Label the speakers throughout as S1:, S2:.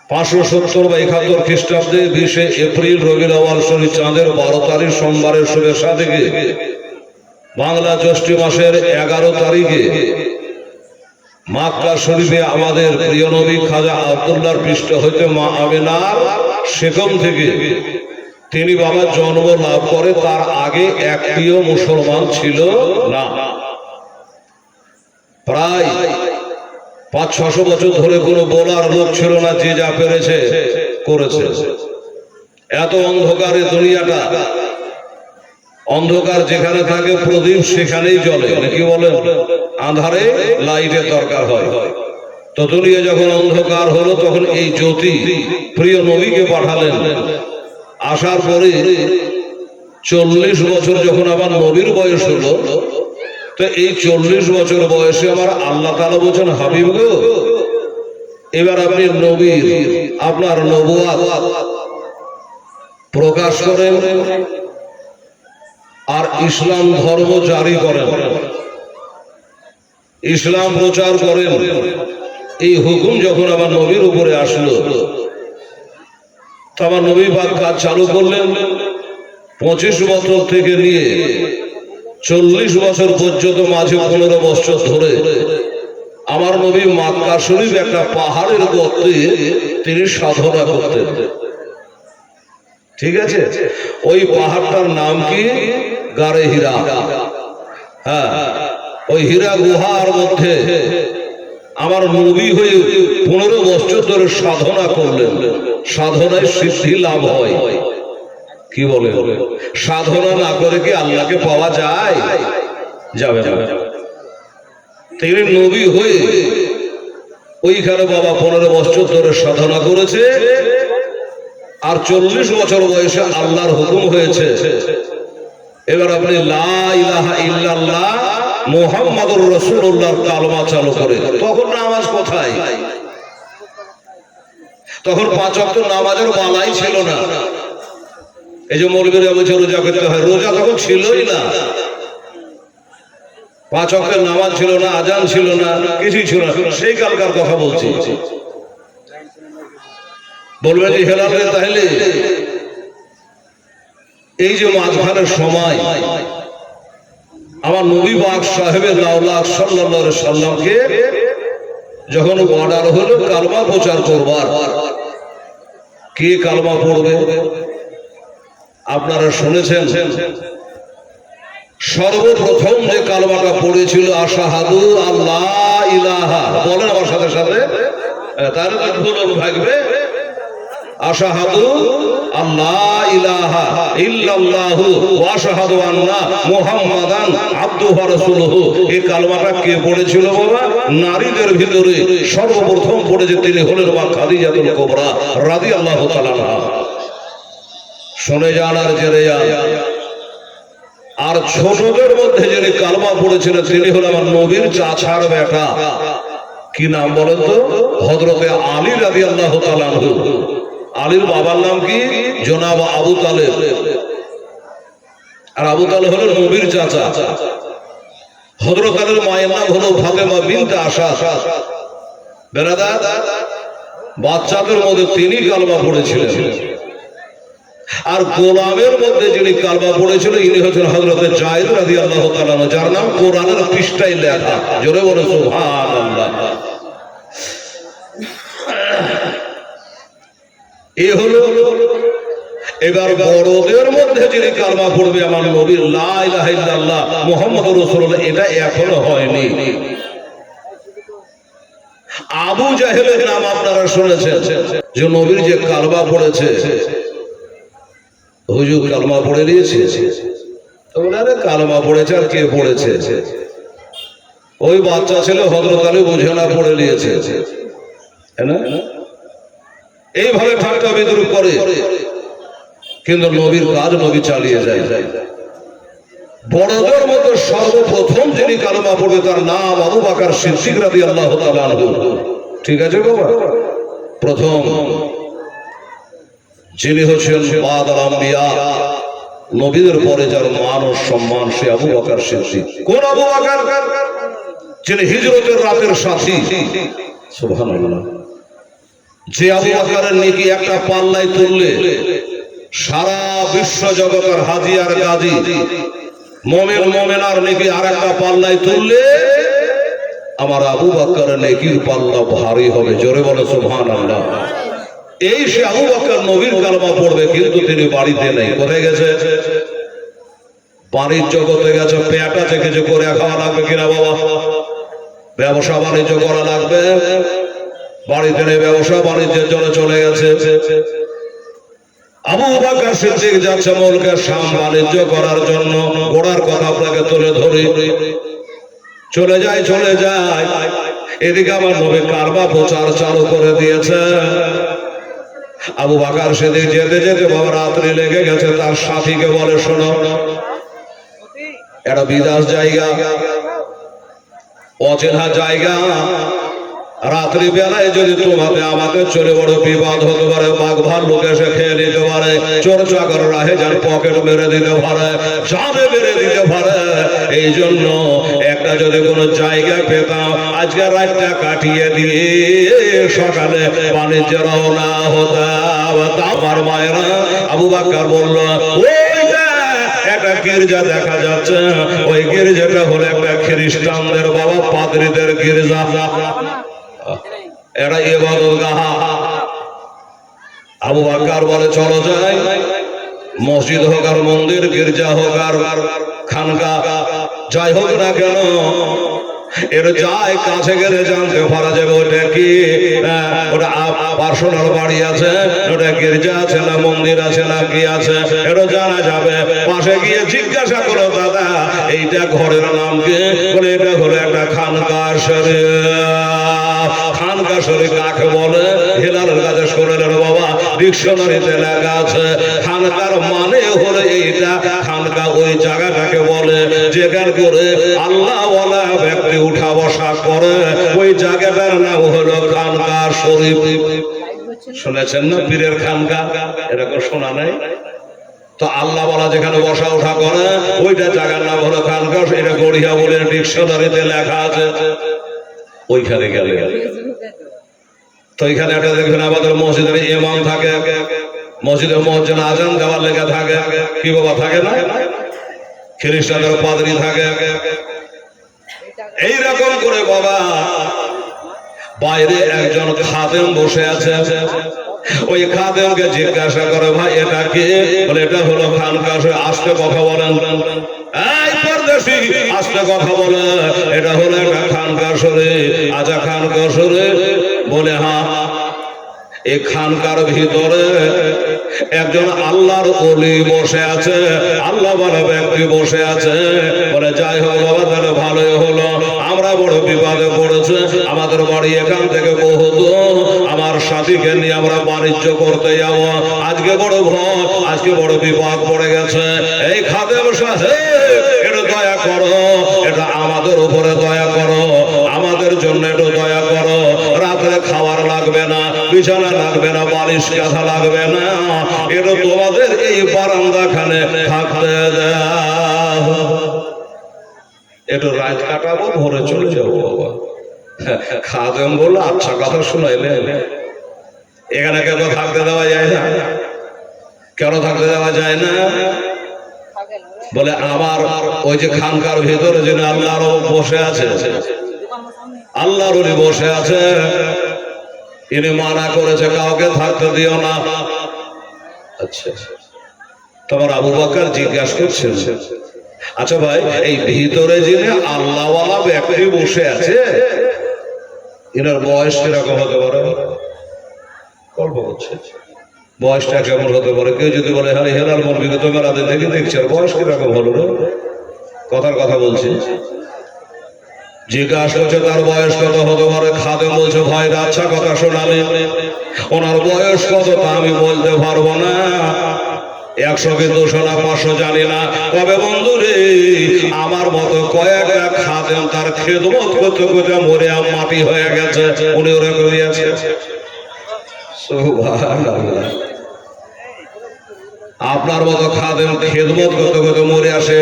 S1: 570 বা 71 খ্রিস্টাব্দে 20 এপ্রিল রবিউল আউয়াল শরীফ চাঁদের 12 তারিখ সোমবারের শুভেচ্ছা থেকে বাংলা জ্যৈষ্ঠ মাসের 11 তারিখে মক্কা শরীফে আমাদের প্রিয় নবী খাজা আব্দুল্লাহর পৃষ্ঠ হইতে মা আমিনার সেকম থেকে তিনি বাবার জন্ম লাভ করে। তার আগে একটিও মুসলমান ছিল না। প্রায় 500-600 বছর ধরে কোনো বলার লোক ছিল না, যে যা পেরেছে করেছে। এত অন্ধকারে দুনিয়াটা, অন্ধকার যেখানে থাকে প্রদীপ সেখানেই জ্বলে, নাকি বলেন? আঁধারে লাইটের দরকার হয়। তো দুনিয়া যখন অন্ধকার হলো তখন এই জ্যোতি প্রিয় নবীকে পাঠালেন। আসার পরে 40 বছর যখন আমার নবীর বয়স হলো, তো এই 40 বছর বয়সে আমার আল্লাহ তাআলা বলেন, হাবিব গো, এবার আপনি নবীর আপনার নবুয়াত প্রকাশ করেন আর ইসলাম ধর্ম জারি করেন, ইসলাম প্রচার করেন। এই হুকুম যখন আমার নবীর উপরে আসলো, তো আমার নবী পাক কাজ চালু করলেন। 25 বছর থেকে নিয়ে 40 বছর পর্যন্ত, মাঝে 15 বছর ধরে আমার নবী মক্কা শরীফ একটা পাহাড়ের গর্তে তিনি সাধনা করতেন। ঠিক আছে, ওই পাহাড়টার নাম কি? গারে হীরা। হ্যাঁ, ওই হীরা গুহার মধ্যে আমার নবী হয়ে 15 বছর ধরে সাধনা করলেন। সাধনায় সিদ্ধি লাভ হয়। কি বলে? সাধনা না করে কি আল্লাহকে পাওয়া যায়? যাবে না। তিনি নবী হয়ে ওইখানে বাবা 15 বছর ধরে সাধনা করেছে। আর 40 বছর বয়সে আল্লাহর হুকুম হয়েছে, এবার আপনি লা ইলাহা ইল্লাল্লাহ মুহাম্মাদুর রাসূলুল্লাহর কালেমা চালু করে। তখন নামাজ কোথায়? তখন 5 ওয়াক্ত নামাজের বালাই ছিল না। এই যে মৌলবীরা বলছে রোজা করতে হয়, রোজা তখন ছিলই না। 5 ওয়াক্তের নামাজ ছিল না, আজান ছিল না, কিছুই ছিল না। সেই কালকার কথা বলছি। বলবেন যে হেলাল রে, তাহলে এই যে মাঝখানের সময় আমার নবী পাক সাহেবের লাউলা সাল্লাল্লাহু আলাইহি সাল্লামকে যখন অর্ডার হলো কালেমা প্রচার করবার, কে কালেমা পড়বে? আপনারা শুনেছেন সর্বপ্রথম যে কালেমাটা পড়েছিল আশহাদু আল্লাহ ইলাহা, বলেন আমার সাথে সাথে, তাহলে তো ভুল ভাগবে। আশহাদু আল্লাহ ইলাহা ইল্লাল্লাহু ওয়া আশহাদু আন্না মুহাম্মাদান আবদুহু ওয়া রাসূলুহু। এই কালেমাটা কে পড়েছিল বাবা? নারীদের ভিতরে সর্বপ্রথম পড়েছে তিনি হলেন মা খাদিজাতুল কুবরা রাদিয়াল্লাহু তাআলা আনহা। শুনে যান আর জেনে যান। আর ছোটদের মধ্যে যিনি কালেমা পড়েছিলেন তিনি হলেন আমার নবীর চাচার বেটা। কি নাম বলেন তো? হযরতে আলী রাদিয়াল্লাহু তাআলা আনহু। আলীর বাবার নাম কি? জনাব আবু তালেব। আর আবু তালেব হলেন নবীর চাচা। হযরত আলীর মায়ের নাম হলো ফাতেমা বিনতে আসাদ। বেরাদার, বাচ্চাদের মধ্যে তিনি কালেমা পড়েছিলেন। আর গোলামের মধ্যে যিনি কালেমা পড়েছিল ইনি হচ্ছেন হযরতে যায়েদ রাদিয়াল্লাহু তাআলা আনহু, যার নাম কোরআনের পৃষ্ঠায় লেখা। জোরে বলে সুবহানাল্লাহ। এই হলো। এবার বড়দের মধ্যে যিনি কালেমা পড়বে আমার নবী লা ইলাহা ইল্লাল্লাহ মুহাম্মাদুর রাসূলুল্লাহ, এটা এখনো হয়নি। আবু জাহেলের নাম আপনারা শুনেছেন, যে নবীর যে কালেমা পড়েছে, হুজুর কালেমা পড়ে নিয়েছে। ওনারে কালেমা পড়েছে, আর কে পড়েছে? ওই বাচ্চা ছেলে হযরত আলী বুঝে না পড়ে নিয়েছে। এইভাবে ঠাট্টা বিদ্রুপ করে, কিন্তু নবীর কাজ নবী চালিয়ে যায়। বড়দের মধ্যে সর্বপ্রথম যিনি কালেমা পড়বে তার নাম আবু বকর সিদ্দিক রাদিয়াল্লাহু তাআলা আনহু। ঠিক আছে বাবা? প্রথম যিনি হচ্ছেন বাদল আম্বিয়া, নবীদের পরে যার মান ও সম্মান, সে আবু বকর সিদ্দিক। কোন আবু বকর? যিনি হিজরতের রাতের সাথী। সুবহানাল্লাহ। যে আবু বকরের নেকি একটা পাল্লায় তুললে সারা বিশ্ব জগতের হাজি আর গাজী মুমিন মুমিনার নেকি আর একটা পাল্লায় তুললে আমার আবু বকরের নেকির পাল্লা ভারী হবে। জোরে বলো সুবহানাল্লাহ। এই সে আবু বকর নবীর কালেমা পড়বে, কিন্তু তিনি বাড়িতে নেই। কোথায় গেছে? বাড়ির জগতে গেছে। পেটা থেকে যে করে খাওয়া লাগবে কিনা বাবা? ব্যবসা বাণিজ্য করা লাগবে। বাড়িতে নেই, ব্যবসা বাণিজ্যের জন্য চলে গেছে। আবু বকর সিদ্দিক যাচ্ছে মুলকে শাম বাণিজ্য করার জন্য। গোড়ার কথা আপনাকে তুলে ধরি। চলে যায় এদিকে আমার নবী কারবা প্রচার চালু করে দিয়েছে। আবু বকর সিদ্দিক যেতে যেতে বাবা রাত্রি লেগে গেছে। তার সাথীকে বলে, শোনো, এটা বিদেশ জায়গা, অচেনা জায়গা, রাত্রি বেলায় যদি তোমাকে আমাকে চলে বড় বিপদ হতে পারে। বাঘ ভাল্লুক এসে খেয়ে নিতে পারে, চোর চাকর রাহে যার পকেট মেরে দিতে পারে, জানে মেরে দিতে পারে। এই জন্য একটা যদি কোনো জায়গা পেতাম, আজকে রাতটা কাটিয়ে দিয়ে সকালে বাণিজ্য রওনা হতাম। আমার মায়েরা আবু বকর বলল, একটা গির্জা দেখা যাচ্ছে। ওই গির্জাটা হলো একটা খ্রিস্টানদের বাবা পাদ্রীদের গির্জা। এটা ইবাদতগাহ। আবু বকর বলে, চলো যাই। মসজিদ হোক আর মন্দির, গির্জা হোক আর খানকা, যাই হোক না কেন, এর যায় কাছে গেলে জানতে পারা যাবে ওটা কি, ওটা পার্সোনাল বাড়ি আছে, ওটা গির্জা আছে না মন্দির আছে না কি আছে, এটা জানা যাবে। পাশে গিয়ে জিজ্ঞাসা করো, দাদা এইটা ঘরের নাম কি? বলে এটা হলো একটা খানকা শরীফ। খানকা শরীফ কাকে বলে? হেলালের কাছে শোনেন বাবা, ডিকশনারিতে লেখা আছে খানকার মানে হলো এইটা। খানকা ওই জায়গাটাকে বলে যেখান করে আল্লাহ ওয়ালা ব্যক্তি উঠা বসা করে, ওই জায়গাটার নাম হলো খানকা শরীফ। শুনেছেন না পীরের খানকা? এরকম শোনা নাই তো? আল্লাহ বলা যেখানে বসা উঠা করে, ওইটা জায়গার নাম হলো খানকা। এটা গড়িয়া বলে ডিকশনারিতে লেখা আছে। ওইখানে গেলে তো এখানে একটা দেখবেন আমাদের মসজিদের ইমাম থাকে, মসজিদের মুয়াজ্জিন আজান দেওয়ার লেগে থাকে। কি বাবা থাকে না? খ্রিস্টানদের পাদ্রী থাকে। এইরকম করে বাবা বাইরে একজন খাদেম বসে আছে। ওই খাদেমকে জিজ্ঞাসা করে, ভাই এটা কে? বলে এটা হলো খানকা শরীফ। আস্তে কথা বলেন, এই পরদেশী আস্তে কথা বলে, এটা হলো একটা খানকা শরীফ। আচ্ছা খানকা শরীফ? বলে হ্যাঁ। এই খানকার ভিতরে একজন আল্লাহর ওলি বসে আছে, আল্লাহ বলে ব্যক্তি বসে আছে। বলে যাই হোক বাবা, তাহলে ভালোই হলো। আমরা বড় বিপদে পড়েছে, আমাদের বাড়ি এখান থেকে বহু দূর। আমার সাথীকে নিয়ে আমরা বাণিজ্য করতে যাব। আজকে বড় ভয়, আজকে বড় বিপদ পড়ে গেছে। এই খাদেম সাহেব, এটা দয়া করো, এটা আমাদের উপরে দয়া করো, আমাদের জন্য একটু দয়া করো। রাত্রে খাবার লাগবে না, বিছানা লাগবে না, বালিশ কাঁথা লাগবে না, এটা তোমাদের এই বারান্দা খানে থাকতে দাও। একটু রাত কাটাবো, ভোরে চলে যাবো বাবা। খাদেম বললো, আচ্ছা কথা শুনাইলে, এখানে কেন থাকতে দেওয়া যায় না? কেন থাকতে দেওয়া যায় না? বলে আমার ওই যে খানকার ভিতরে যিনি আল্লাহর বসে আছে, আল্লাহর উনি বসে আছে, ইনি মানা করেছে কাউকে থাকতে দিও না। আচ্ছা, তোমার আবু বকর জিজ্ঞাসা করছেন, আচ্ছা ভাই এই ভিতরে যিনি আল্লাহওয়ালা ব্যক্তি বসে আছে, এনার বয়স কিরকম হতে পারে? গল্প হচ্ছে বয়সটা কেমন হতে পারে? কেউ যদি বলে হ্যাঁ হেলাল মৌলভীকে তোমার আদে দেখে দেখছি, আর বয়স কিরকম হলো রে? কথার কথা বলছি। জিজ্ঞাসা করছে তার বয়স কত হতে পারে? খাদেম বলছে, ভাই আচ্ছা কথা শোনালে, ওনার বয়স কত তা আমি বলতে পারবো না। 100 কি 200 না 500 জানি না। তবে বন্ধু রে, আমার মতো কয়েকটা খাদেম তার খেদমত করতে করতে মরে মাটি হয়ে গেছে। উনি ওরকমই আছে। সুবহানাল্লাহ। আপনার মতো খাদেম খেদমত করতে করতে মরে আসে,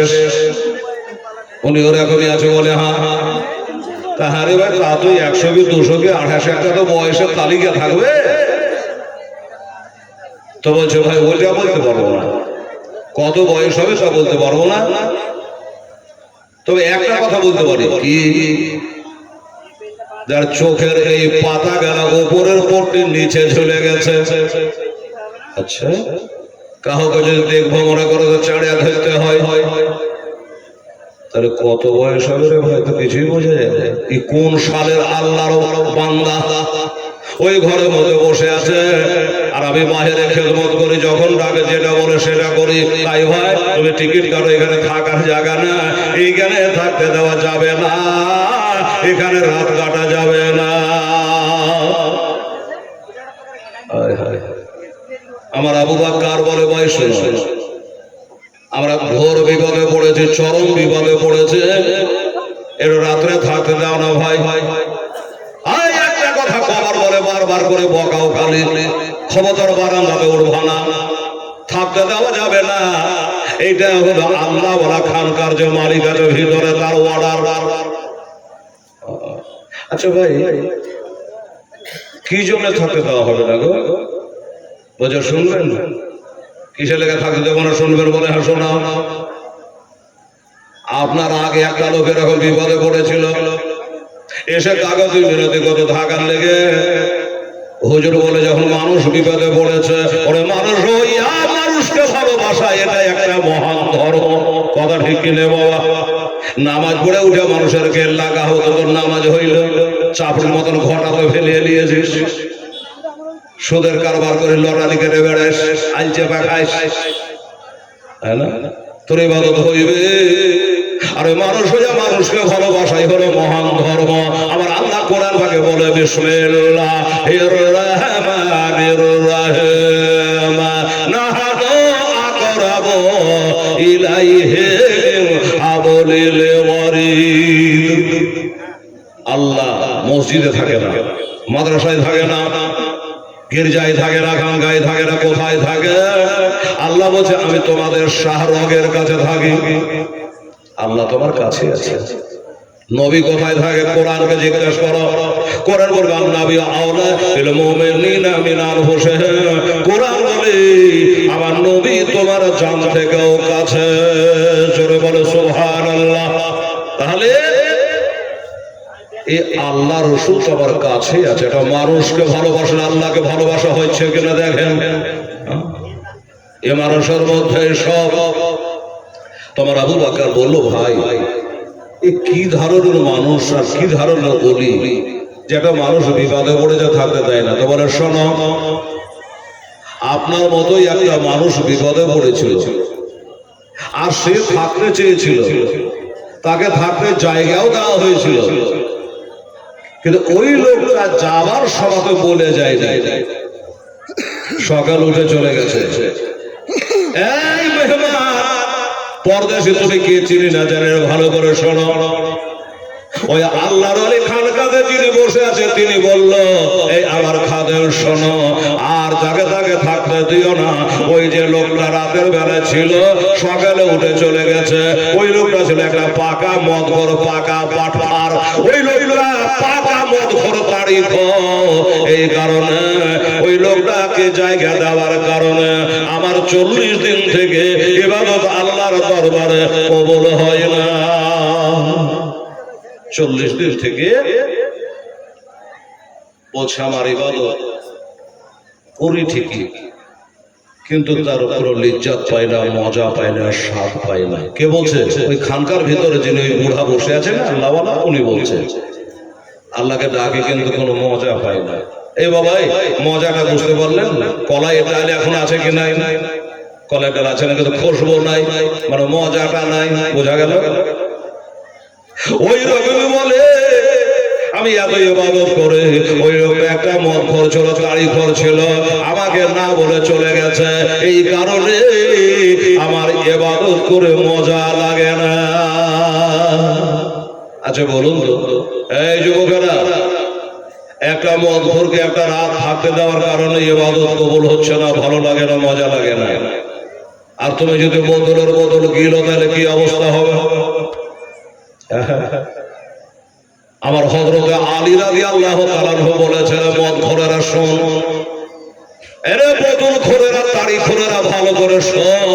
S1: উনি ওরকমই আছে। বলে হ্যাঁ। তাহারে ভাই তা তো 100 কি 200 কি 28 একটা তো বয়সের তালিকা থাকবে। তো বলছে ভাই ওইটা বলতে পারবো না, কত বয়স হবে তা বলতে পারবো না, তবে একটা কথা বলতে পারি কি, যার চোখের এই পাতা গেল উপরের পট্টি নিচে ঝুলে গেছে, আচ্ছা কাউকে যদি দেখবো মনে করো তো চাড়িয়া ধরতে হয়, তাহলে কত বয়স হবে রে ভাই, তো কিছুই বোঝা যায় না। এই কোন সালের আল্লাহর বান্দা ওই ঘরের মধ্যে বসে আছে, আর আমি বাহিরে খেদমত করি, যখন ডাকে যেটা বলে সেটা করি। তাই ভাই তুমি টিকিট কাটো, এখানে থাকার জায়গা না, এইখানে থাকতে দেওয়া যাবে না, এখানে রাত কাটা যাবে না। আমার আবু বাক্কার বলে ভাই শোনো, আমরা ঘোর বিপদে পড়েছি, চরম বিপদে পড়েছে, এর রাত্রে থাকতে দাও না ভাই। একটা কথা কবার বলে বারবার করে বকাও খালি, খবরদার বারান্দাতে উঠবা না, থাকতে দেওয়া যাবে না। এইটা হলো আল্লাহ ওরা খানকার যে মালিক আছে ভিতরে, তার অর্ডার। আচ্ছা ভাই কি জন্য থাকতে দেওয়া হবে না গো? বলছে শুনবেন না, কিসে লেগে থাকতে দেবো না শুনবেন বলে? হ্যাঁ শোনাও। আপনার আগে একটা লোক এরকম বিপদে পড়েছিল, এসে কাগজে বিরতি কত থাকার লেগে হুজুর বলে যখন মানুষ বিপদে পড়েছে, ওরে মানুষ হইয়া মানুষকে ভালোবাসা, এটা একটা মহান ধর্ম। কথা ঠিক কিনে বাবা? নামাজ পড়ে উঠে মানুষের গেল লাগা হতো, তোর নামাজ হইল, চাপড়ির মতন ঘটাতে ফেলিয়ে নিয়েছিস, সুদের কারবার করে লটারি কেটে বেড়াস, আলচে পাখাইস, তাই না? তোর ইবাদত হইবে। আরে মানুষ হইয়া মানুষকে ভালোবাসাই হলো মহান ধর্ম। আমার আল্লাহ কোরআন ভাগে বলে বিসমিল্লাহির রহমানির রহিম নাহাদু আকরাবু ইলাইহি হাবলিল ওয়ারিদ। আল্লাহ মসজিদে থাকে না, মাদ্রাসায় থাকে না, গির্জায় থাকে না, খানগায় থাকে না, কোথায় থাকে? আল্লাহ বলছে আমি তোমাদের শাহরগের কাছে থাকি। আল্লাহ তোমার কাছে আছে। নবী কোথায় থাকে? কোরআনকে জিজ্ঞেস করো, কোরআন বলবে আন্নাবী আওলা বিল মুমিনিনা মিন আনফুসিহিম। কোরআন বলে আমার নবী তোমার জান থেকেও কাছে। জোরে বলো সুবহানাল্লাহ। তাহলে এই আল্লাহ রসুল সবার কাছে আছে। এটা মানুষকে ভালোবাসেন, আল্লাহকে ভালোবাসা হচ্ছে কিনা দেখেন। এ মানুষের মধ্যে সব। তোমার আবু বকর বলল ভাই এ কি ধরনের মানুষ আর কি ধরনের বলি, যেটা মানুষ বিপদে পড়ে যা থাকতে দেয় না। তো বলে শোনো, আপনার মতোই একটা মানুষ বিপদে পড়েছিল, আর সে থাকতে চেয়েছিল, তাকে থাকতে জায়গাও দেওয়া হয়েছিল, কিন্তু ওই লোকটা যাবার সময় বলে যায় নাই, সকাল উঠে চলে গেছে। এই মেহমান পরদেশে তুমি কে চিনি না জানে, ভালো করে শোনো। ওই আল্লাহর ওলি খানকাতে যিনি বসে আছে তিনি বলল এই আমার খাদের শোনো, আর যাকে তাকে থাকতে দিও না। ওই যে লোকটা রাতের বেলা ছিল, সকালে উঠে চলে গেছে, ওই লোকটা ছিল একটা পাকা মদখোর, পাকা পাঠার। ওই লোকটা পাকা মদখোর তারিখ, এই কারণে ওই লোকটাকে জায়গা দেওয়ার কারণে আমার 40 দিন থেকে ইবাদত আল্লাহর দরবারে কবুল হয় না। 40 দিন থেকে বলছে আমার ইবাদত করি ঠিকই, কিন্তু তার উপর লিজ্জাত পায় না, মজা পায় না, স্বাদ পায় না। কে বলছে? ওই খানকার ভিতরে যিনি ওই বুড়া বসে আছেন আল্লাহওয়ালা, উনি বলছে আল্লাহকে ডাকে কিন্তু কোনো মজা পায় না। এই বাবা মজাটা বুঝতে পারলেন? কলাই ডাল এখন আছে কি নাই? কলাই ডাল আছে না, কিন্তু খুশবু নাই, মানে মজাটা নাই। বোঝা গেল? ওই রকম বলে আমি এত ইবাদত করে, ওই লোকটা একটা মদ খোর ছিল, গাড়ি খোর ছিল, আমাকে না বলে চলে গেছে, এই কারণে আমার ইবাদত করে মজা লাগে না। আচ্ছা বলুন তো এই যুবকেরা, একটা মদ খোরকে একটা রাত থাকতে দেওয়ার কারণে ইবাদত কবুল হচ্ছে না, ভালো লাগে না, মজা লাগে না। আর তুমি যদি বদলের বদল গিলো তাহলে কি অবস্থা হবে? আমার হযরতে আলী রাদিয়াল্লাহু তাআলা আনহু বলেছেন মদ খোরেরা শোন, এরে বোতল খোরেরা, তাড়ি খোরেরা, ভালো করে শোন,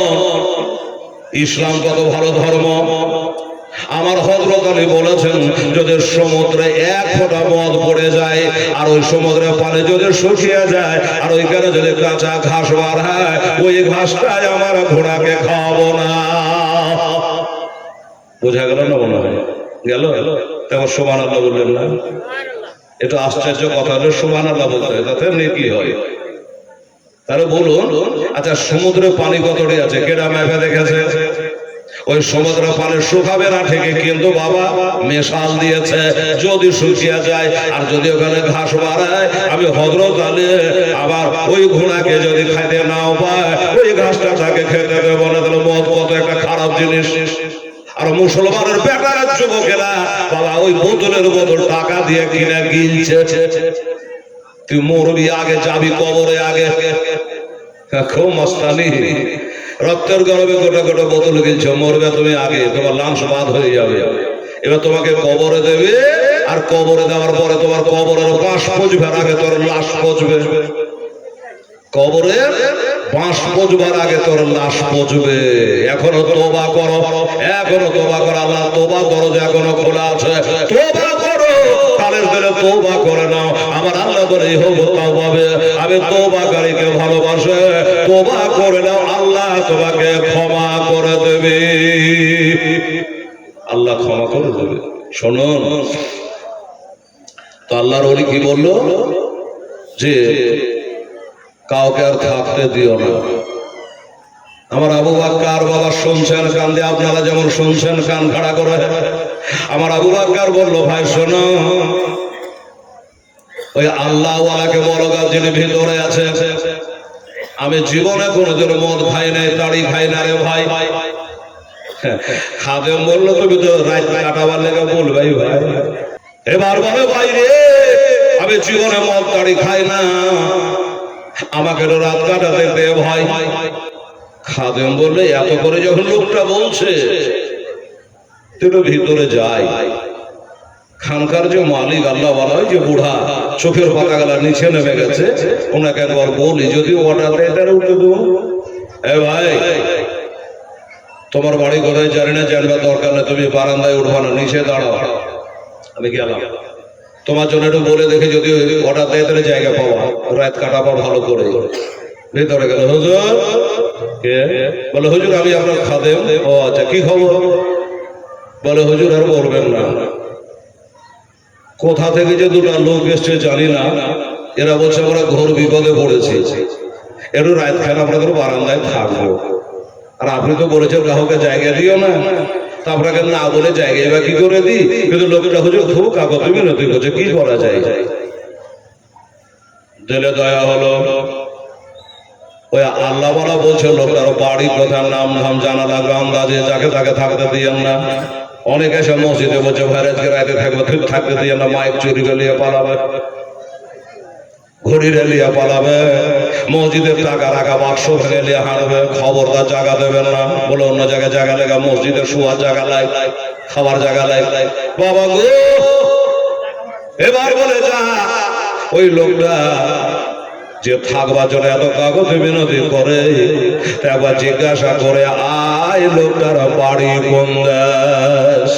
S1: ইসলাম কত ভালো ধর্ম। আমার হযরত আলী বলেছেন, যদি সমুদ্রে এক ফোঁটা মদ পড়ে যায় আর ওই সমুদ্রের পানি যদি শুকিয়ে যায় আর ওইখানে যদি কাঁচা ঘাস বার হয়, ওই ঘাসটাই আমার ঘোড়াকে খাওয়াবো না। বোঝা গেল না? মনে হয় গেল। তারপর সুবহানাল্লাহ বললেন না? এটা আশ্চর্য কথা হলো, সুবহানাল্লাহ বলতে হয়, তাতে নেকি হয়। তাহলে বলুন, আচ্ছা সমুদ্রের পানি কতটি আছে? কেডা মেপে দেখেছে? ওই সমুদ্রের পানি শুকাবে না ঠিকই, কিন্তু বাবা মেশাল দিয়েছে, যদি শুকিয়ে যায় আর যদি ওখানে ঘাস বাড়ায়, আমি হযরত আলী আবার ওই ঘোড়াকে যদি খাইতে নাও পায়, ওই ঘাসটা তাকে খেতে দেবো না। তাহলে মদ কত একটা খারাপ জিনিস। আর মুসলমানের বেটার যুবকেরা বাবা ওই বোতলের বোতল টাকা দিয়ে কিনে গিলছে। তুই মরবি আগে, যাবি কবরে আগে। খুব মস্তানি, রক্তের গরমে গোটা গোটা বোতল গিলছো, মরবে তুমি আগে, তোমার লাশ বাদ হয়ে যাবে। এবার তোমাকে কবরে দেবে, আর কবরে দেওয়ার পরে তোমার কবরের বাঁশ পচবার আগে তোর লাশ পচবে। কবরের বাঁশ পচবার আগে তোর লাশ পচবে। এখনো তোবা করো, এখনো তোবা করো, আল্লাহ তোবা করো, যে এখনো খোলা আছে, তোবা করো। কালের দিলে তোবা করে নাও। আমার আল্লাহ বলে আমি তোবাকারীকে ভালোবাসে, তোবা করে নাও, আল্লাহ তোমাকে ক্ষমা করে দেবে। আল্লাহ ক্ষমা করে দেবে। শুনুন তো, আল্লাহর ওলি কি বললো? যে কাউকে আর থাকতে দিও না। আমার আবু বকর বাবা শুনছেন কান দিয়ে, আপনারা যেমন শুনছেন কান খাড়া করে। আমার আবু বকর বললো, ভাই শোনো, ওই আল্লাহ ওয়ালাকে বড় গাছ যিনি ভিতরে আছে, আমি জীবনে কোনোদিন মদ খাই নাই, তাড়ি খাই না রে ভাই। খাদেম বললো, তুমি তো রাত কাটাবার লেগে বলবে ভাই। এবার বলে, ভাই রে, আমি জীবনে মদ তাড়ি খাই না, আমাকে রাত কাটাতে দে ভাই। খাদেম বললে, এত করে যখন লোকটা বলছে, তুই তো ভিতরে যাই। খানকার যে মালিক আল্লাহ বলা হয়, যে বুড়া চোখের পাতা গেলা নিচে নেমে গেছে, ওনাকে একবার বলি, যদি অর্ডার দেয় তাহলে উঠে দেবো। এ ভাই, তোমার বাড়ি কোথায় জানি না, জানবার দরকার নেই, তুমি বারান্দায় উঠবা না, নিচে দাঁড়াও, আমি গেলাম। তোমার জন্য একটু বলে দেখে, যদি অর্ডার দেয় তাহলে জায়গা পাওয়া, রাত কাটাবার ভালো করে। ভিতরে গেল, হুজুর কে? বলে, হুজুর আমি আপনার খাদেম। ও আচ্ছা, কি খবর? বলে, হুজুর আর বলবেন না, কোথা থেকে যে দুটো লোক এসছে জানি না, এরা বলছে আমরা ঘোর বিপদে পড়েছি, একটু রাত খান আপনাদের বারান্দায় থাকবো। আর আপনি তো বলেছেন কাউকে জায়গা দিও না, তা আপনাকে না বলে জায়গায় বা কি করে দিই? কিন্তু লোকেরা হুজুর খুব কাগজ মিনতি করছে, কি করা যায়? দিলে দয়া হলো। ওই আল্লাহ বলা বলছে, লোকটার বাড়ি কোথার নাম ধাম জানা লাগবে, আন্দাজে যাকে তাকে থাকতে দিয়েন না। অনেক এসে মসজিদে বলছে, ভাই আজকে রাতে থাকবে, ঠিক থাকতে দিয়েন না। মাইক চুরি গেলিয়ে পালাবে, ঘড়ি রেলিয়ে পালাবে, মসজিদের টাকা রাখা বাক্স ভেঙে নিয়ে হাঁটবে। খবরদার জায়গা দেবেন না। বলে, অন্য জায়গায় জায়গা লেগা, মসজিদের শোয়ার জায়গা লাই, খাবার জায়গা লাই। বাবা গো, এবার বলে যা, ওই লোকটা যে থাকবার জন্য এত কাগজ বিনতি করে, একবার জিজ্ঞাসা করে আয়, লোকটার বাড়ি কোন দেশ,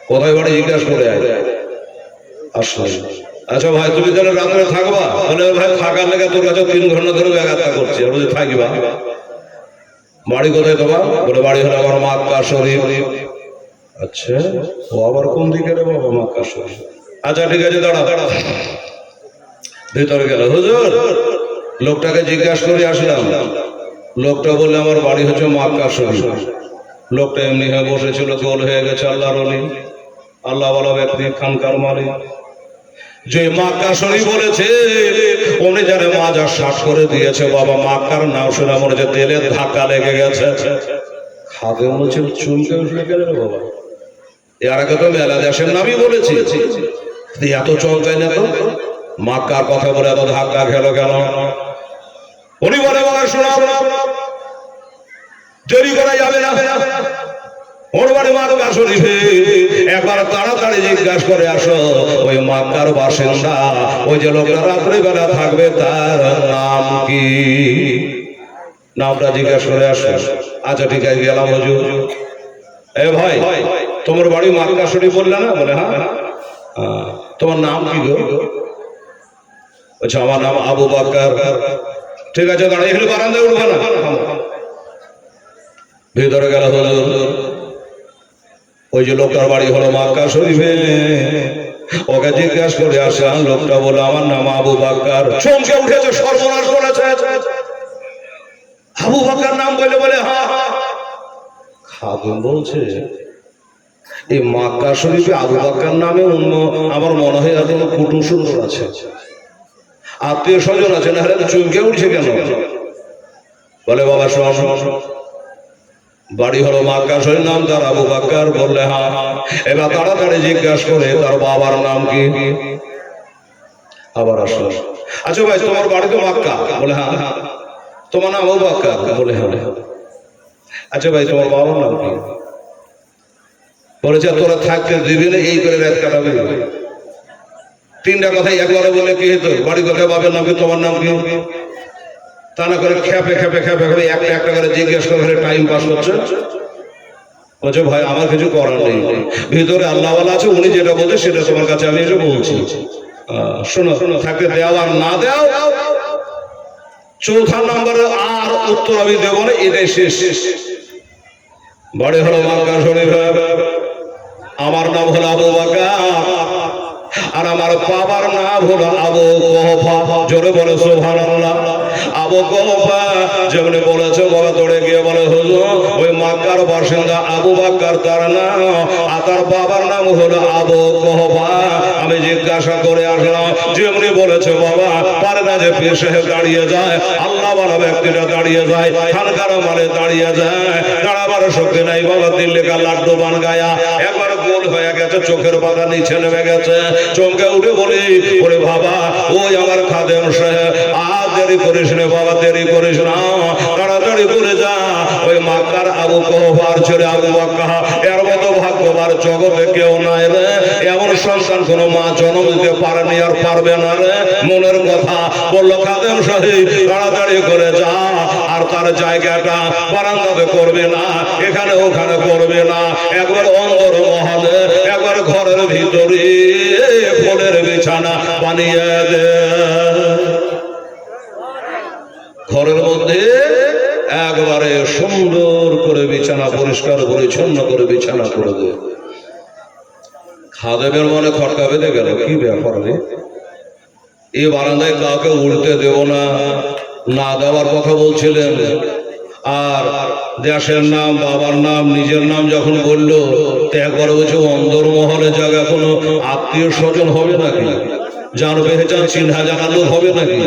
S1: কোথায় বাড়ি জিজ্ঞাসা করে আয়। আসলে আচ্ছা ভাই, তুমি তাহলে রাত্রে থাকবা? বলে, ভাই থাকার লেগে তোর কাছে 3 ঘন্টা ধরে ব্যাঘাত করছি। আর বলছি থাকিবা, বাড়ি কোথায় তোমার? বলে, বাড়ি হলো আমার মক্কা শরীফ। আচ্ছা, ও আবার কোন দিকে রে বাবা? মক্কা শরীফ। আচ্ছা ঠিক আছে, দাঁড়া দাঁড়া। ভিতরে গেল, হুজুর লোকটাকে জিজ্ঞাসা করে আসলাম। লোকটা বললে, আমার বাড়ি হচ্ছে মক্কা শরীফ। লোকটা এমনি হয়ে বসেছিল, গোল হয়ে গেছে, আল্লাহর ওলি, আল্লাহ ওয়ালা ব্যক্তি, খানকার মালিক। যে মক্কা শরীফ বলেছে, উনি জানে মাজার শ্বাস করে দিয়েছে বাবা। মক্কার নাম শুনে মনে হচ্ছে তেলের ধাক্কা লেগে গেছে। খাদে মনে হচ্ছে চুলকে উঠলে গেল রে বাবা। এর আগে তো মেলা দেশের নামই বলেছি, এত চমকায় না তো। মক্কার কথা বলে এত ধাক্কা খেলো কেন? উনি বলে, বাবা শোনা, দেরি করা যাবে না, ওর বাড়ি মক্কা শরীফে। একবার তাড়াতাড়ি জিজ্ঞাসা করে আসো ওই মক্কার বাসিন্দা ওই যে লোকটা রাত্রিবেলা থাকবে তার নাম কি? নামটা জিজ্ঞাসা করে আসো। আচ্ছা ঠিক আছে, গেলাম হুজুর। এ ভাই, তোমার বাড়ি মক্কা শরীফ বললে না? বলে হ্যাঁ। তোমার নাম কি গো? আচ্ছা আমার নাম আবু বকর। ঠিক আছে দাঁড়া, এখানে বারান্দায় উঠবে না। ভিতরে গেল হুজুর। ওই যে লোকটার বাড়ি হলো মক্কা শরীফে, ওকে জিজ্ঞাসা করে আসলাম। লোকটা বলে আমার নাম আবু বকর। চমকে উঠেছে, সর্বনাশ করেছে। আবু বকর নাম বলে বলে হ্যাঁ হ্যাঁ। খাদেম বলছে এই মক্কা শরীফে আবু বকর নামে অন্য আমার মনে হয় এত কুটুম সুন্দর আছে, আত্মীয় স্বজন আছে, না হলে চমকে উঠছে কেন? বলে বাবা শোন, বাড়ি হলো মক্কা শরীফ, নাম তার আবু বকর। বললে হ্যাঁ। এবার তাড়াতাড়ি জিজ্ঞাসা করে তার বাবার নাম কি? আবার আসলো। আচ্ছা ভাই তোমার বাড়ি তো মক্কা? বলে হ্যাঁ। তোমার নাম আবু বকর? বলে হ্যাঁ। আচ্ছা ভাই তোমার বাবার নাম কি? বলেছে তোরা থাকতে দিবি না, এই করে রাত কাটাবে। তিনটা কথাই একবারে বলে কি হতো? বাড়ি কোথায়, বাবার নাম কি, তোমার নাম কি? তা না করে খেপে খেপে খেপে খেপে একটা একটা করে জিজ্ঞেস করে টাইম পাস করছে। বলছে ভাই আমার কিছু করার নেই, ভিতরে আল্লাহওয়ালা আছে, উনি যেটা বলছে সেটা তোমার কাছে আমি এসে বলছি। শোনো, থাকতে দেও আর না দেও, চৌথা নম্বরে আর উত্তর আমি দেবো না, এটাই শেষ। বাড়ি হলো মক্কা শরীফ, আমার নাম হলো আবু বকর, আর আমার বাবার নাম হলো আবু কুহাফা। জোরে বলে সুবহানাল্লাহ। আবু কুহাফা যেমনি বলেছে, বাবা দৌড়ে গিয়ে বলে হুজুর ওই মক্কার বাসিন্দা আবু বকর তার নাম, আর তার বাবার নাম হলো আবু কুহাফা। আমি জিজ্ঞাসা করে আসলাম, যেমনি বলেছে বাবা, পারে না যে পীর সাহেব দাঁড়িয়ে যায়, আল্লাহ বলা ব্যক্তিটা দাঁড়িয়ে যায়, খানকার মানে দাঁড়িয়ে যায়, দাঁড়াবার শক্তি নাই বাবা। দিল্লিকা লাড্ডু বান গায়া একবার গোল হয়ে গেছে, চোখের পাতা নিচে নেমে গেছে। চমকে উঠে বলি, ওরে বাবা ওই আমার খাদেম সাহেব, আর দেরি করিস না বাবা, দেরি করিস না, তাড়াতাড়ি করে যা ওই মক্কার আবু কুহাফার ছেলে আবু বকর, এর মতো ভাগ্যবান জগতে কেউ নাই রে। এমন সন্তান কোন মা জন্ম দিতে পারেনি আর পারবে না রে। মনের কথা বললো খাদেম সাহেব, তাড়াতাড়ি করে যা, আর তার জায়গাটা বারান্দাতে করবে না, এখানে ওখানে করবে না, একবার অন্দর মহলে, একবার ঘরের ভিতরে ফুলের বিছানা বানিয়ে দে। ঘরের মধ্যে একবারে সুন্দর করে বিছানা, পরিষ্কার পরিচ্ছন্ন করে বিছানা করে দে। খাদেমের মনে খটকা বেঁধে গেল, কি ব্যাপার রে, এই বারান্দায় কাউকে উঠতে দেব না, না দেওয়ার কথা বলছিলেন, আর দেশের নাম, বাবার নাম, নিজের নাম যখন বললো, তো একবার বলছে অন্দর মহলে জায়গা কোনো আত্মীয় স্বজন হবে নাকি, যার পেহচান চিহ্না জানা লোক হবে নাকি?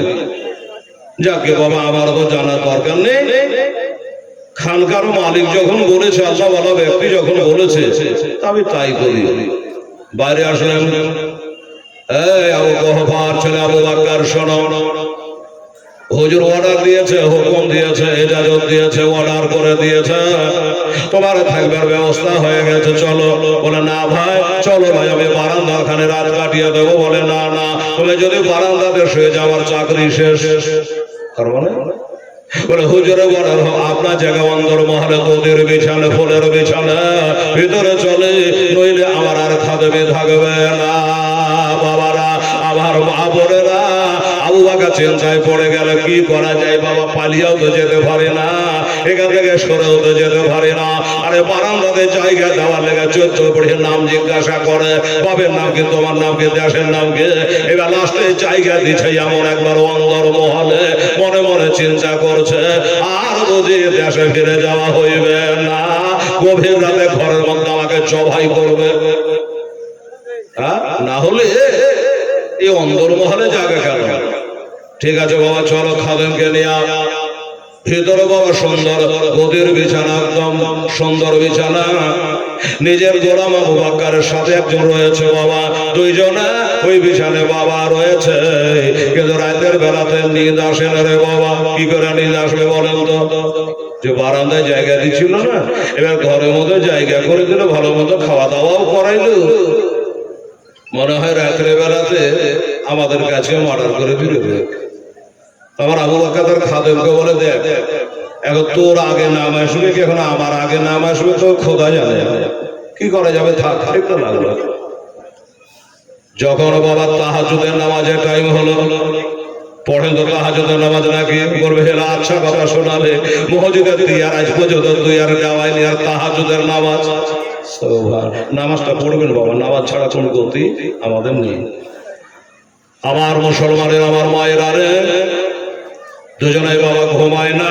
S1: যাকে বাবা আমার তো জানার দরকার নেই। খানকার মালিক যখন বলেছে, আল্লাহ ওয়ালা ব্যক্তি যখন বলেছে, আমি তাই করি। বাইরে আসলাম, এই আবু কুহাফার ছেলে আবু বকর শোনো, হুজুর অর্ডার দিয়েছে, হুকুম দিয়েছে, ইজাজত দিয়েছে, অর্ডার করে দিয়েছে, তোমার থাকবার ব্যবস্থা হয়ে গেছে, চলো। বলে না ভাই চলো ভাই, আমি বারান্দার খানে রাত কাটিয়ে দেবো। বলে না না, তুমি যদি বারান্দাতে শুয়ে যাও আমার চাকরি শেষ। তার মানে বলে হুজুরে বলে আপনার জায়গা অন্দর মহলে, তোদের বিছানে, ফুলের বিছানে, ভিতরে চলে, নইলে আমার আর খাদেমে থাকবে না। বাবারা, আমার বাবরেরা, আবু বকর চিন্তায় পড়ে গেল, কি করা যায় বাবা, পালিয়েও তো যেতে পারে না, এখান থেকে সরেও তো যেতে পারে না। আরে বারান্দাতে জায়গা দেওয়ার লেগে 14 পড়ে নাম জিজ্ঞাসা করে, বাবের নাম কি, তোমার নাম কি, দেশের নাম কি। এবার লাস্টে জায়গা দিচ্ছে এমন একবার অন্দর মহলে, মনে মনে চিন্তা করছে, আর বুঝি দেশে ফিরে যাওয়া হইবে না, গভীর রাতে ঘরের মধ্যে আমাকে জবাই করবে, না হলে এই অন্দর মহলে জায়গা কেন। ঠিক আছে বাবা চলো, খাদেমকে নিয়ে ভিতরে বাবা সুন্দর গদির বিছানা, একদম সুন্দর বিছানা, নিজের গোলাম আবু বকরের সাথে একজন রয়েছে বাবা, দুইজনে ওই বিছানে বাবা রয়েছে। কিন্তু রাতের বেলাতে নিদ আসে না রে বাবা। কি করে নিদ আসবে বলেন তো? যে বারান্দায় জায়গা দিচ্ছিল না, এবার ঘরের মধ্যে জায়গা করে দিল, ভালো মতো খাওয়া দাওয়াও করাইলো। মনে হয় রাত্রে বেলাতে আমাদের কাছে মার্ডার করে দিল। আমার আবু বকর তার খাদেমকে বলে, দেখ এখন তোর আগে নাম আসবে কি এখন আমার আগে নাম আসবে, তো খোদা জানে, কি করা যাবে, থাক একটু লাগলো। যখন বাবা তাহাজ্জুদের নামাজের টাইম হলো, পড়েন তো তাহাজ্জুদের নামাজ নাকি করবে? হেলা আচ্ছা কথা শোনালে, মসজিদে তুই আর আজ পর্যন্ত তুই আর যাওয়াইনি, আর তাহাজ্জুদের নামাজ। নামাজটা পড়বেন বাবা, নামাজ ছাড়া কোন গতি আমাদের নেই। আমার মুসলমানের, আমার মায়ের আরে দুজনে বাবা ঘুমায় না।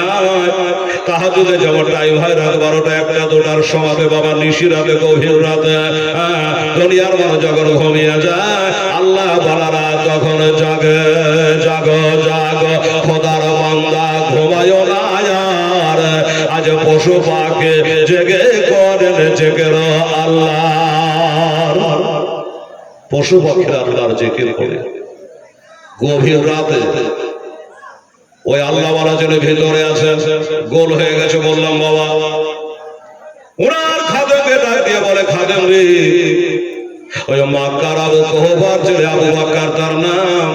S1: তাহাজ্জুদে যেমন টাইম হয় রাত 12টা 1টা 2টার সময় বাবা, নিশি রাতে গভীর রাতে দুনিয়ার মানুষ যখন ঘুমিয়ে যায়, আল্লাহ বালারা যখন জাগে, জাগো জাগো খোদার বান্দা ঘুমায় না আর, আজ পশু পাখি জেগে করেন জেগের আল্লাহ। পশু পাখির আল্লাহর জিকির করে গভীর রাতে। ওই আল্লাহ ওয়ালা যেন ভেতরে আছে, গোল হয়ে গেছে বললাম বাবা। ওনার খাদেমকে ডাক দিয়ে বলে, খাদেম রে, ওই মক্কার আবু কুহাফার ছেলে আবু বকর তার নাম,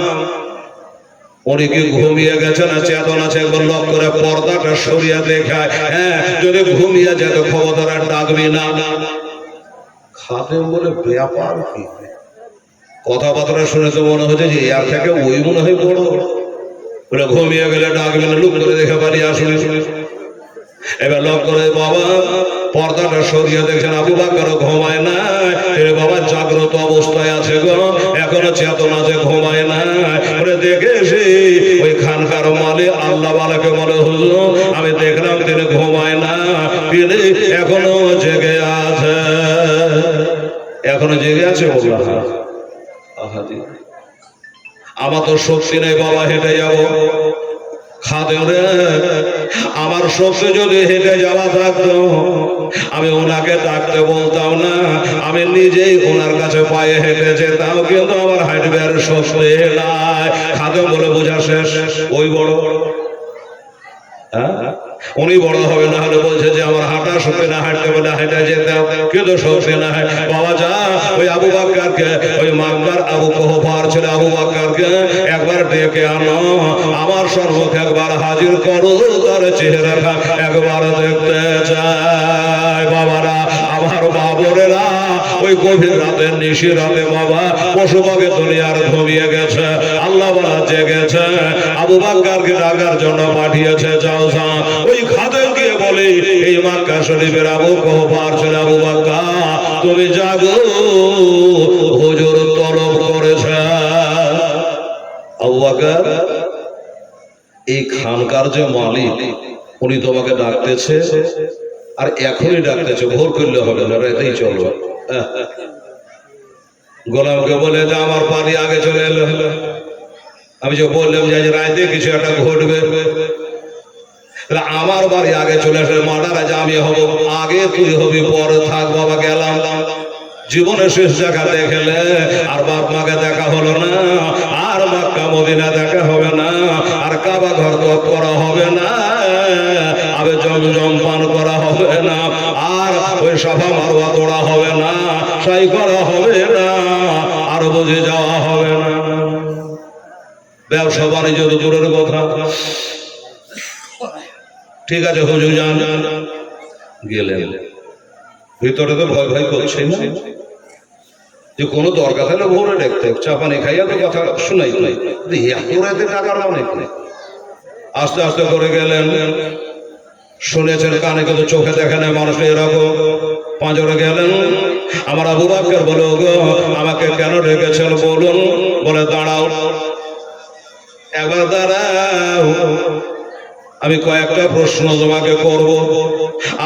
S1: উনি কি ঘুমিয়ে গেছে না চেতন আছে? একবার লক করে পর্দাটা সরিয়ে দেখায়। হ্যাঁ, যদি ঘুমিয়ে যায় তো খবরদার ডাকবি না। খাদেম বলে, ব্যাপার কি? কথাবার্তা শুনে তো মনে হচ্ছে যে এর থেকে ওই মনে হয় বড়। বলে ঘুমিয়ে গেলে ডাকবে না, লুক করে দেখে পারি আসলে। এবার লক করে বাবা পর্দাটা সরিয়ে দেখছেন আবু বকর ঘুমায় না, বাবা জাগ্রত অবস্থায় আছে গো, এখনো চেতন আছে, ঘুমায় না। বলে দেখেছি ওই খানকার মালে আল্লাহ বালাকে বলে, হুজুর আমি দেখলাম তিনি ঘুমায় না, তিনি এখনো জেগে আছে। এখনো জেগে আছে বললাম। আমার তো শক্তি নেই বাবা, হেঁটে যাবো। খাদেম রে, আমার শক্তি যদি হেঁটে যাওয়া থাকতো আমি ওনাকে ডাকতে বলতাম না, আমি নিজেই ওনার কাছে পায়ে হেঁটে যেতাম, কিন্তু আমার হাঁটবার শক্তি নাই। খাদেম বলে, বোঝা শেষ, ওই বড়। উনি বড় হবে না হলে বলছে যে আমার হাঁটা শক্তি না, হাঁটতে বলে হেঁটে যেতাম, কিন্তু শক্তি না। বাবা যা ওই আবু বকরকে, ওই মক্কার আবু কুহাফার ছেলে আবু বকরকে একবার ডেকে আনো, আমার সম্মুখে একবার হাজির করো, তার চেহারাটা একবার দেখতে চাই। বাবারা, আমার বাবরেরা, ওই গভীর রাতে নিশি রাতে বাবা পশু পাখি দুনিয়ার ঘুমিয়ে গেছে, আল্লাহ বলা জেগেছে, আবু বকরকে ডাকার জন্য পাঠিয়েছে। যাও যা ওই খাদেমকে বলে, এই মক্কা শরীফের আবু কুহাফার ছেলে আবু বকর তুমি জাগো, হুজুর তলব করেছে। আবু বকর, এই খানকার যে মালিক উনি তোমাকে ডাকতেছে, আর এখনই ডাকতেছে, ভোর করলে হবে না, রাতেই চলো। গোলামকে বলে যে আমার পানি আগে চলে এলো। আমি যে বললাম যে রাতে কিছু একটা ঘটবে, আমার বাড়ি আগে চলে আসলে মার্ডার আজ আমি হব, আগে তুই হবি পরে থাক। বাবা গেলাম, জীবনের শেষ জায়গা দেখলে আর বাপ মাকে দেখা হলো না, আর মক্কা মদিনা দেখা হবে না, আর কাবা ঘর তপ করা হবে না, আবে জমজম পান করা হবে না, আর ওই সাফা মারওয়া তোড়া হবে না, সাই করা হবে না, আর বুঝে যাওয়া হবে না। ব্যবসা বাণিজ্য তো দূরের কথা। ঠিক আছে হুজুর যান। গেলেন, ভিতরে তো ভয় ভয় করছে না, যে কোনো দরকার হলে ভোরে দেখতে চাপানি খাইয়া তো কথা শুনাই নাই, এত টাকার অনেক নেই। আস্তে আস্তে করে গেলেন, শুনেছেন কানে কিন্তু চোখে দেখে না মানুষ এরকম। পাঁজরে গেলেন, আমার আবু বকর বলে, গো আমাকে কেন ডেকেছেন বলুন। বলে দাঁড়াও, একবার দাঁড়াও, আমি কয়েকটা প্রশ্ন তোমাকে করব,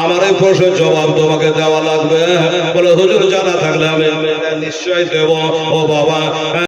S1: আমার এই প্রশ্নের জবাব তোমাকে দেওয়া লাগবে। বলে হুজুর জানা থাকলে আমি নিশ্চয় দেব। ও বাবা,